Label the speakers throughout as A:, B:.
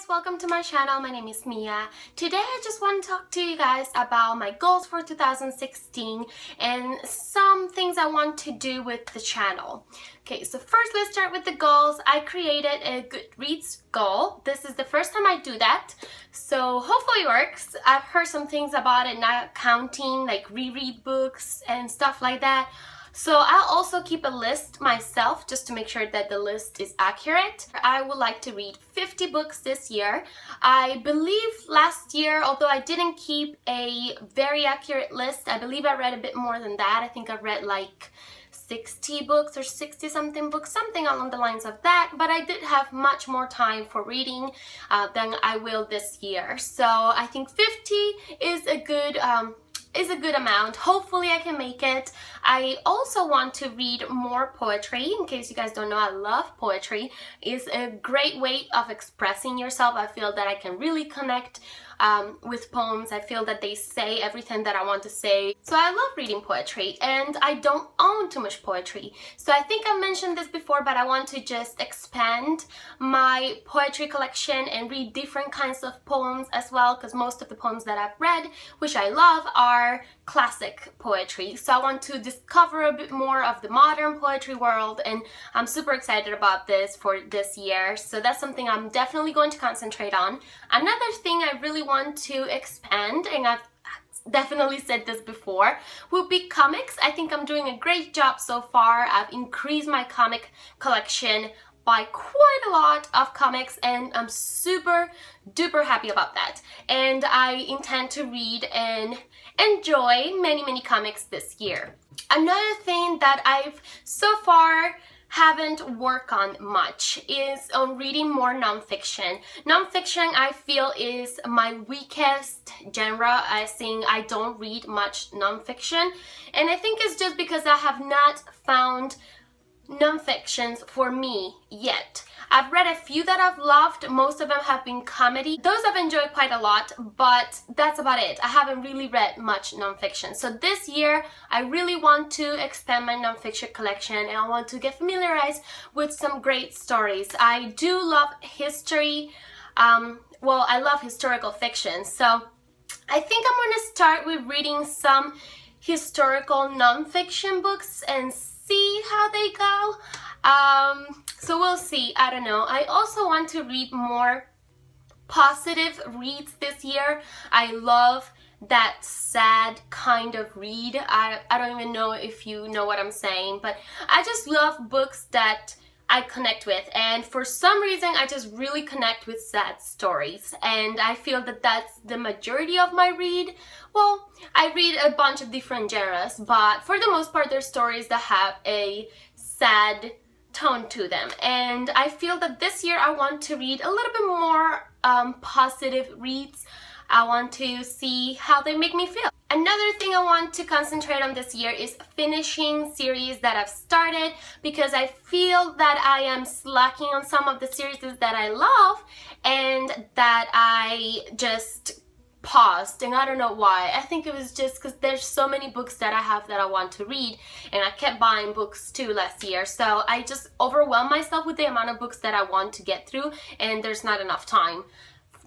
A: welcome to my channel. My name is Mia. Today I just want to talk to you guys about my goals for 2016 and some things I want to do with the channel. Okay, so first let's start with the goals. I created a Goodreads goal. This is the first time I do that, so hopefully it works. I've heard some things about it not counting, like reread books and stuff like that. So I'll also keep a list myself just to make sure that the list is accurate. I would like to read 50 books this year. I believe last year, although I didn't keep a very accurate list, I believe I read a bit more than that. I think I read like 60 books or 60 something books, something along the lines of that, but I did have much more time for reading than I will this year. So I think 50 is a good amount. Hopefully I can make it. I also want to read more poetry. In case you guys don't know, I love poetry. It's a great way of expressing yourself. I feel that I can really connect with poems. I feel that they say everything that I want to say. So I love reading poetry, and I don't own too much poetry. So I think I mentioned this before, but I want to just expand my poetry collection and read different kinds of poems as well, because most of the poems that I've read, which I love, are classic poetry. So I want to discover a bit more of the modern poetry world, and I'm super excited about this for this year. So that's something I'm definitely going to concentrate on. Another thing I really want to expand, and I've definitely said this before, will be comics. I think I'm doing a great job so far. I've increased my comic collection by quite a lot of comics, and I'm super duper happy about that. And I intend to read and enjoy many comics this year. Another thing that I've so far haven't worked on much is on reading more nonfiction. Nonfiction, I feel, is my weakest genre. I don't read much nonfiction, and I think it's just because I have not found nonfictions for me yet. I've read a few that I've loved. Most of them have been comedy. Those I've enjoyed quite a lot, but that's about it. I haven't really read much nonfiction. So this year, I really want to expand my nonfiction collection, and I want to get familiarized with some great stories. I do love history. Well, I love historical fiction. So I think I'm going to start with reading some historical nonfiction books and see how they go. So we'll see. I don't know. I also want to read more positive reads this year. I love that sad kind of read. I don't even know if you know what I'm saying, but I just love books that I connect with, and for some reason I just really connect with sad stories, and I feel that that's the majority of my read. Well, I read a bunch of different genres, but for the most part they're stories that have a sad tone to them, and I feel that this year I want to read a little bit more positive reads. I want to see how they make me feel. Another thing I want to concentrate on this year is finishing series that I've started, because I feel that I am slacking on some of the series that I love and that I just paused, and I don't know why. I think it was just because there's so many books that I have that I want to read, and I kept buying books too last year, so I just overwhelmed myself with the amount of books that I want to get through, and there's not enough time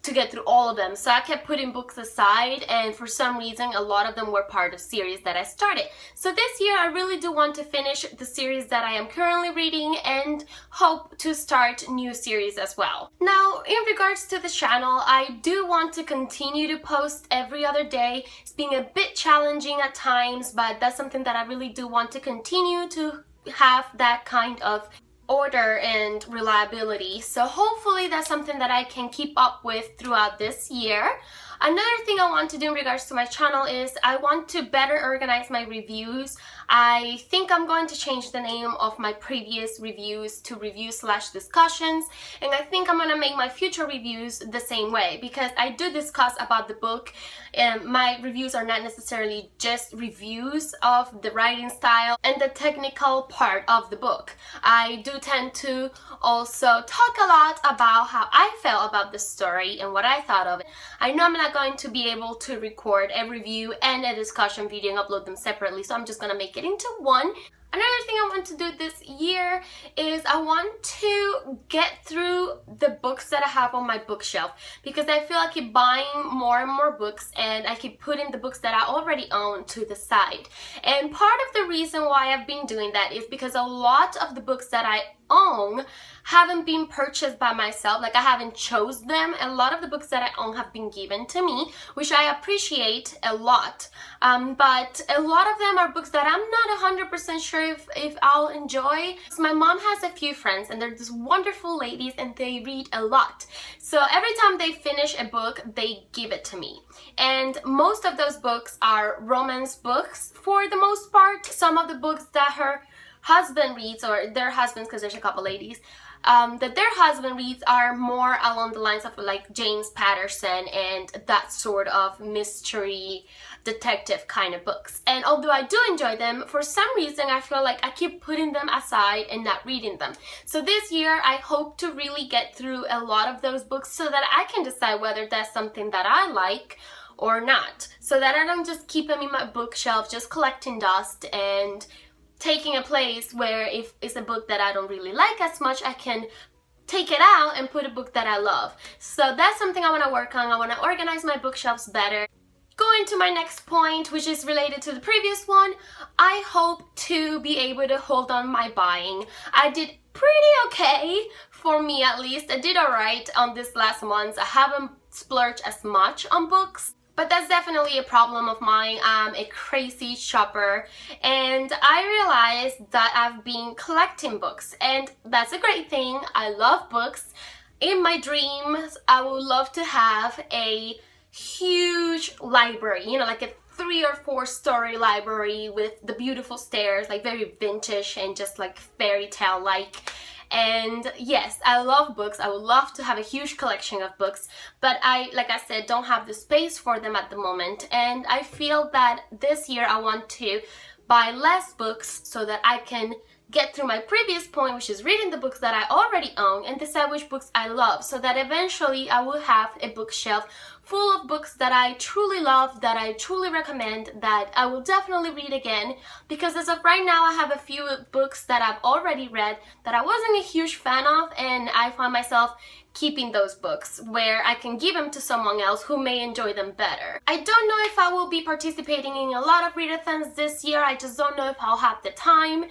A: to get through all of them. So I kept putting books aside, and for some reason a lot of them were part of series that I started. So this year I really do want to finish the series that I am currently reading and hope to start new series as well. Now, in regards to the channel, I do want to continue to post every other day. It's being a bit challenging at times, but that's something that I really do want to continue to have, that kind of order and reliability. So hopefully that's something that I can keep up with throughout this year. Another thing I want to do in regards to my channel is I want to better organize my reviews. I think I'm going to change the name of my previous reviews to review/discussions, and I think I'm going to make my future reviews the same way, because I do discuss about the book, and my reviews are not necessarily just reviews of the writing style and the technical part of the book. I do tend to also talk a lot about how I felt about the story and what I thought of it. I know I'm not going to be able to record a review and a discussion video and upload them separately, so I'm just gonna make it into one. Another thing I want to do this year is I want to get through the books that I have on my bookshelf, because I feel I keep buying more and more books and I keep putting the books that I already own to the side. And part of the reason why I've been doing that is because a lot of the books that I own haven't been purchased by myself. Like, I haven't chose them. A lot of the books that I own have been given to me, which I appreciate a lot. But a lot of them are books that I'm not 100% sure if I'll enjoy. So my mom has a few friends and they're these wonderful ladies and they read a lot. So every time they finish a book, they give it to me. And most of those books are romance books for the most part. Some of the books that her husband reads, or their husbands, because there's a couple ladies, that their husband reads are more along the lines of like James Patterson and that sort of mystery detective kind of books. And although I do enjoy them, for some reason I feel like I keep putting them aside and not reading them. So this year I hope to really get through a lot of those books so that I can decide whether that's something that I like or not, so that I don't just keep them in my bookshelf just collecting dust and taking a place where if it's a book that I don't really like as much, I can take it out and put a book that I love. So that's something I want to work on. I want to organize my bookshelves better. Going to my next point, which is related to the previous one, I hope to be able to hold on my buying. I did pretty okay, for me at least. I did alright on this last month. I haven't splurged as much on books, but that's definitely a problem of mine. I'm a crazy shopper and I realized that I've been collecting books, and that's a great thing. I love books. In my dreams, I would love to have a huge library, you know, like a 3 or 4 story library with the beautiful stairs, like very vintage and just like fairy tale like. And yes, I love books. I would love to have a huge collection of books, but like I said, don't have the space for them at the moment. And I feel that this year I want to buy less books so that I can get through my previous point, which is reading the books that I already own, and decide which books I love, so that eventually I will have a bookshelf full of books that I truly love, that I truly recommend, that I will definitely read again. Because as of right now, I have a few books that I've already read that I wasn't a huge fan of, and I find myself keeping those books where I can give them to someone else who may enjoy them better. I don't know if I will be participating in a lot of readathons this year. I just don't know if I'll have the time.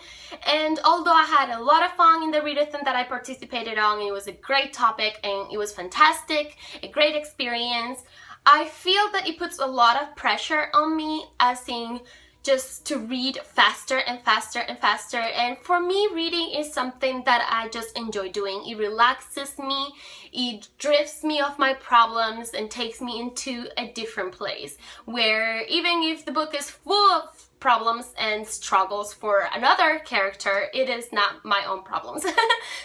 A: And although I had a lot of fun in the readathon that I participated on, it was a great topic and it was fantastic, a great experience, I feel that it puts a lot of pressure on me, as in just to read faster and faster and faster. And for me, reading is something that I just enjoy doing. It relaxes me, it drifts me off my problems and takes me into a different place, where even if the book is full of problems and struggles for another character, it is not my own problems.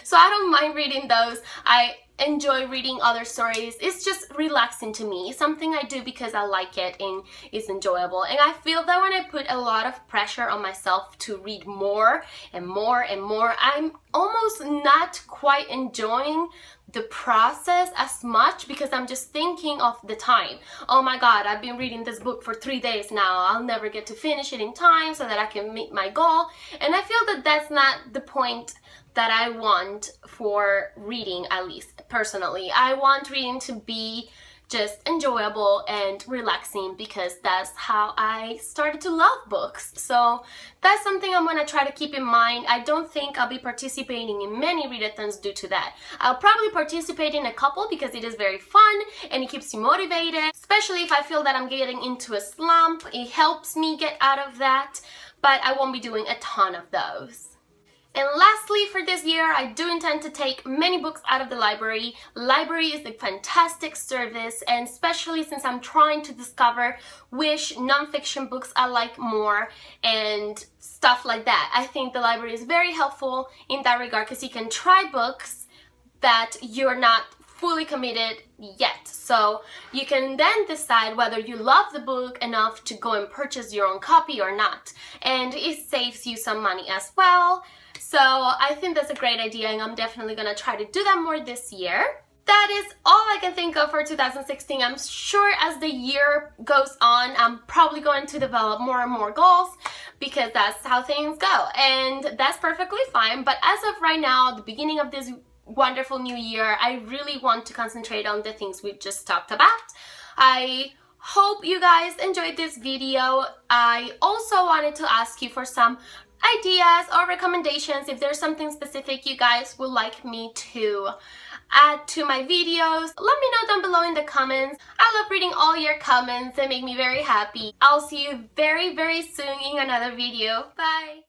A: So I don't mind reading those. I enjoy reading other stories. It's just relaxing to me. It's something I do because I like it and it's enjoyable. And I feel that when I put a lot of pressure on myself to read more and more and more, I'm almost not quite enjoying the process as much, because I'm just thinking of the time. Oh my god, I've been reading this book for 3 days now. I'll never get to finish it in time so that I can meet my goal. And I feel that that's not the point that I want for reading, at least personally. I want reading to be just enjoyable and relaxing, because that's how I started to love books. So that's something I'm going to try to keep in mind. I don't think I'll be participating in many readathons due to that. I'll probably participate in a couple because it is very fun and it keeps you motivated, especially if I feel that I'm getting into a slump. It helps me get out of that, but I won't be doing a ton of those. And lastly, for this year, I do intend to take many books out of the library. Library is a fantastic service, and especially since I'm trying to discover which nonfiction books I like more and stuff like that. I think the library is very helpful in that regard, because you can try books that you're not fully committed yet. So you can then decide whether you love the book enough to go and purchase your own copy or not. And it saves you some money as well. So I think that's a great idea, and I'm definitely gonna try to do that more this year. that is all I can think of for 2016. I'm sure as the year goes on, I'm probably going to develop more and more goals because that's how things go, and that's perfectly fine. But as of right now, at the beginning of this wonderful new year, I really want to concentrate on the things we just talked about. I hope you guys enjoyed this video. I also wanted to ask you for some ideas or recommendations if there's something specific you guys would like me to add to my videos. Let me know down below in the comments. I love reading all your comments. They make me very happy. I'll see you very, very soon in another video. Bye!